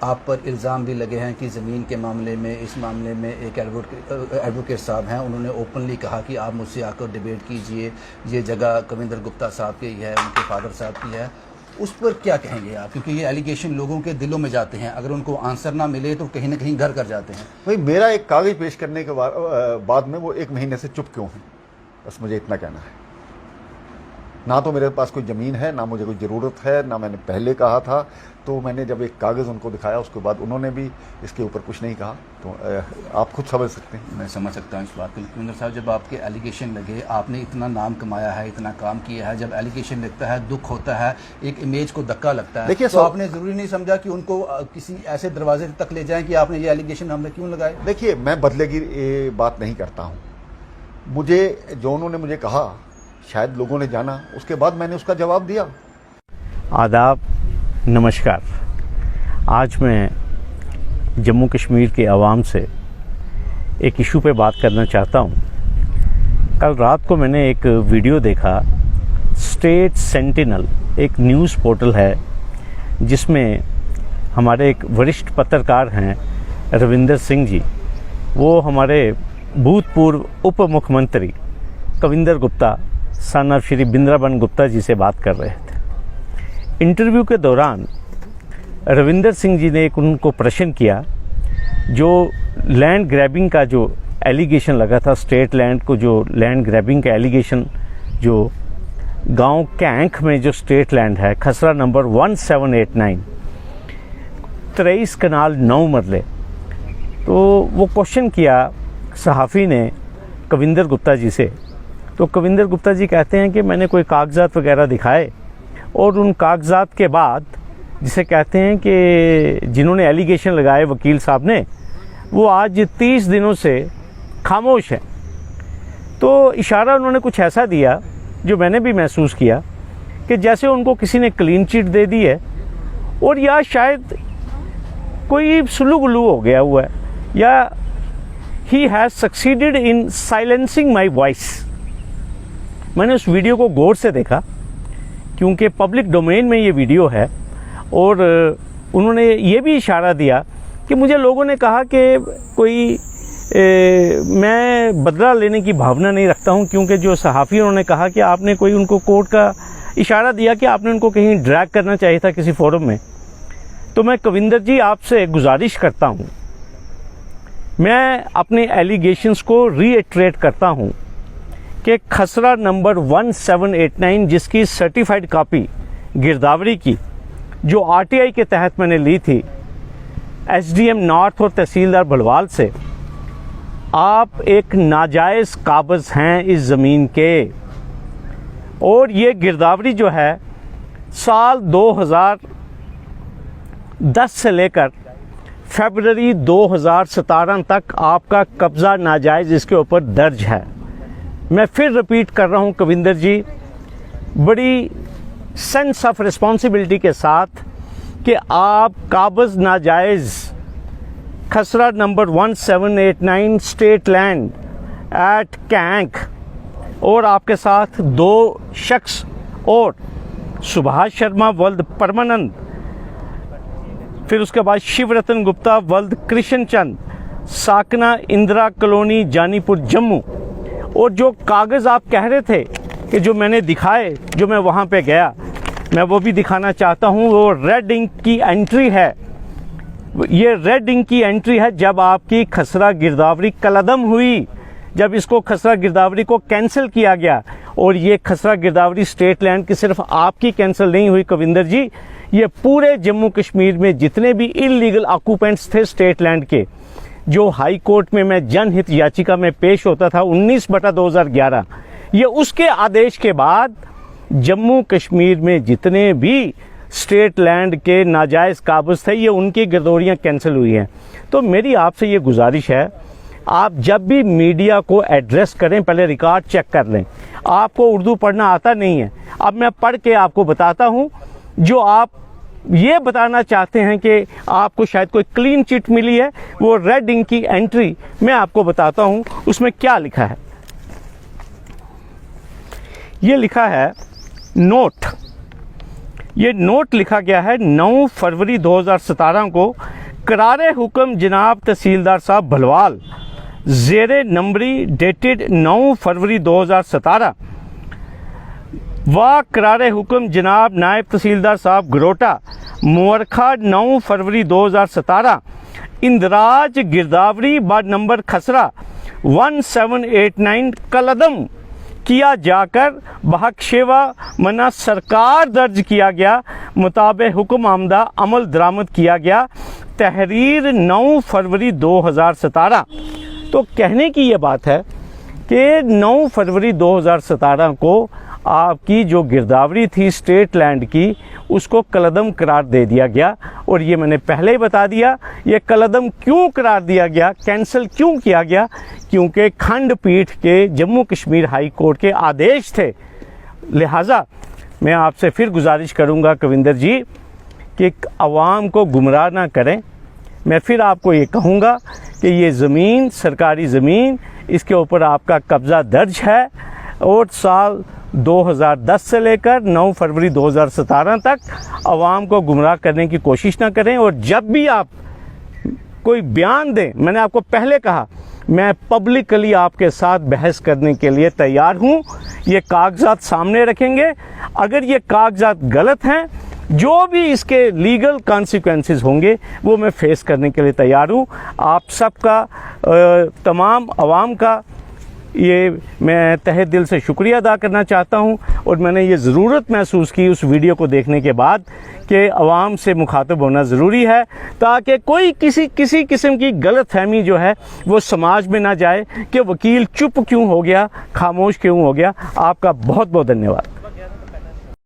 आप पर इल्ज़ाम भी लगे हैं कि ज़मीन के मामले में, इस मामले में एक एडवोकेट साहब हैं, उन्होंने ओपनली कहा कि आप मुझसे आकर डिबेट कीजिए, ये जगह कविंदर गुप्ता साहब की है, उनके फादर साहब की है। उस पर क्या कहेंगे आप, क्योंकि ये एलिगेशन लोगों के दिलों में जाते हैं, अगर उनको आंसर ना मिले तो कहीं ना कहीं घर कर जाते हैं। भाई मेरा एक कागज पेश करने के बाद में वो 1 महीने से चुप क्यों है, बस मुझे इतना कहना है। ना तो मेरे पास कोई ज़मीन है, ना मुझे कोई ज़रूरत है, ना मैंने पहले कहा था। तो मैंने जब एक कागज़ उनको दिखाया उसके बाद उन्होंने भी इसके ऊपर कुछ नहीं कहा। तो आप खुद समझ सकते हैं। मैं समझ सकता हूँ इस बात को। कविंदर साहब, जब आपके एलिगेशन लगे, आपने इतना नाम कमाया है, इतना काम किया है, जब एलिगेशन लगता है दुख होता है, एक इमेज को धक्का लगता है, देखिए, तो आपने ज़रूरी नहीं समझा कि उनको किसी ऐसे दरवाजे तक ले जाएं कि आपने ये एलिगेशन हमने क्यों लगाए? देखिए, मैं बदले की बात नहीं करता हूँ। मुझे जो उन्होंने मुझे कहा, शायद लोगों ने जाना, उसके बाद मैंने उसका जवाब दिया। आदाब, नमस्कार। आज मैं जम्मू कश्मीर के अवाम से एक इशू पे बात करना चाहता हूँ। कल रात को मैंने एक वीडियो देखा। स्टेट सेंटिनल एक न्यूज़ पोर्टल है जिसमें हमारे एक वरिष्ठ पत्रकार हैं रविंदर सिंह जी, वो हमारे भूतपूर्व उप मुख्यमंत्री कविंदर गुप्ता सन ऑफ श्री बिंद्राबन गुप्ता जी से बात कर रहे थे। इंटरव्यू के दौरान रविंदर सिंह जी ने एक उनको प्रश्न किया, जो लैंड ग्रैबिंग का जो एलिगेशन लगा था, स्टेट लैंड को जो लैंड ग्रैबिंग का एलिगेशन, जो गांव कैंक में जो स्टेट लैंड है, खसरा नंबर 1789, 23 कनाल 9 मरले। तो वो क्वेश्चन किया सहाफ़ी ने कविंदर गुप्ता जी से। तो कविंदर गुप्ता जी कहते हैं कि मैंने कोई कागजात वगैरह दिखाए, और उन कागजात के बाद जिसे कहते हैं कि जिन्होंने एलिगेशन लगाए वकील साहब ने, वो आज 30 दिनों से खामोश हैं। तो इशारा उन्होंने कुछ ऐसा दिया जो मैंने भी महसूस किया कि जैसे उनको किसी ने क्लीन चिट दे दी है, और या शायद कोई सुलू गुलू हो गया हुआ है, या he has succeeded in silencing my voice. मैंने उस वीडियो को गौर से देखा क्योंकि पब्लिक डोमेन में ये वीडियो है, और उन्होंने ये भी इशारा दिया कि मुझे लोगों ने कहा कि कोई मैं बदला लेने की भावना नहीं रखता हूँ, क्योंकि जो सहाफ़ी उन्होंने कहा कि आपने कोई उनको कोर्ट का इशारा दिया कि आपने उनको कहीं ड्रैग करना चाहिए था किसी फोरम में। तो मैं कविंदर जी आपसे गुजारिश करता हूँ, मैं अपने एलिगेशंस को रीइटरेट करता हूँ कि खसरा नंबर 1789 जिसकी सर्टिफाइड कॉपी गिरदावरी की जो आरटीआई के तहत मैंने ली थी एसडीएम नॉर्थ और तहसीलदार बलवाल से, आप एक नाजायज़ काबज़ हैं इस ज़मीन के। और ये गिरदावरी जो है साल 2010 से लेकर फरवरी 2017 तक आपका कब्ज़ा नाजायज़ इसके ऊपर दर्ज है। मैं फिर रिपीट कर रहा हूँ कविंदर जी, बड़ी सेंस ऑफ रिस्पॉन्सिबिलिटी के साथ, कि आप काबज़ नाजायज़ खसरा नंबर 1789 स्टेट लैंड एट कैंक, और आपके साथ 2 शख्स और सुभाष शर्मा वल्द परमानंद, फिर उसके बाद शिवरतन गुप्ता वल्द कृष्ण चंद, साकना इंदिरा कॉलोनी जानीपुर जम्मू। और जो कागज़ आप कह रहे थे कि जो मैंने दिखाए, जो मैं वहाँ पे गया, मैं वो भी दिखाना चाहता हूँ। वो रेड इंक की एंट्री है, ये रेड इंक की एंट्री है जब आपकी खसरा गिरदावरी कलअदम हुई, जब इसको खसरा गिरदावरी को कैंसिल किया गया। और ये खसरा गिरदावरी स्टेट लैंड की सिर्फ आपकी कैंसिल नहीं हुई कविंदर जी, ये पूरे जम्मू कश्मीर में जितने भी इलीगल ऑक्यूपेंट्स थे स्टेट लैंड के, जो हाई कोर्ट में मैं जनहित याचिका में पेश होता था 19/2011, ये उसके आदेश के बाद जम्मू कश्मीर में जितने भी स्टेट लैंड के नाजायज़ काबज़ थे, ये उनकी गिरदौरियाँ कैंसिल हुई हैं। तो मेरी आपसे ये गुजारिश है, आप जब भी मीडिया को एड्रेस करें पहले रिकॉर्ड चेक कर लें। आपको उर्दू पढ़ना आता नहीं है, अब मैं पढ़ के आपको बताता हूँ। जो आप ये बताना चाहते हैं कि आपको शायद कोई क्लीन चिट मिली है, वो रेड इंक की एंट्री मैं आपको बताता हूँ उसमें क्या लिखा है। ये लिखा है नोट, ये नोट लिखा गया है 9 फरवरी 2017 को करारे हुक्म जनाब तहसीलदार साहब भलवाल ज़ेरे नंबरी डेटेड 9 फरवरी 2017 व करारे हुक्म जनाब नायब तहसीलदार साहब गरोटा मुअरखा 9 फरवरी 2017 इंदराज गिरदावरी ब नंबर खसरा 1789 कलदम किया जाकर बहकशेवा मना सरकार दर्ज किया गया मुताबिक हुक्म आमदा अमल दरामद किया गया तहरीर 9 फरवरी 2017। तो कहने की ये बात है कि 9 फरवरी 2017 को आपकी जो गिरदावरी थी स्टेट लैंड की उसको कलदम करार दे दिया गया। और ये मैंने पहले ही बता दिया, ये कलदम क्यों करार दिया गया, कैंसिल क्यों किया गया, क्योंकि खंडपीठ के जम्मू कश्मीर हाई कोर्ट के आदेश थे। लिहाजा मैं आपसे फिर गुजारिश करूंगा कविंदर जी कि आवाम को गुमराह ना करें। मैं फिर आपको ये कहूँगा कि ये ज़मीन सरकारी ज़मीन, इसके ऊपर आपका कब्ज़ा दर्ज है और साल 2010 से लेकर 9 फरवरी 2017 तक आवाम को गुमराह करने की कोशिश ना करें। और जब भी आप कोई बयान दें, मैंने आपको पहले कहा मैं पब्लिकली आपके साथ बहस करने के लिए तैयार हूँ। ये कागजात सामने रखेंगे, अगर ये कागजात गलत हैं जो भी इसके लीगल कॉन्सिक्वेंसेस होंगे वो मैं फेस करने के लिए तैयार हूँ। आप सबका तमाम आवाम का ये मैं तहे दिल से शुक्रिया अदा करना चाहता हूँ। और मैंने ये ज़रूरत महसूस की उस वीडियो को देखने के बाद कि आवाम से मुखातिब होना ज़रूरी है ताकि कोई किसी किस्म की गलत फहमी जो है वो समाज में ना जाए कि वकील चुप क्यों हो गया, खामोश क्यों हो गया। आपका बहुत बहुत धन्यवाद।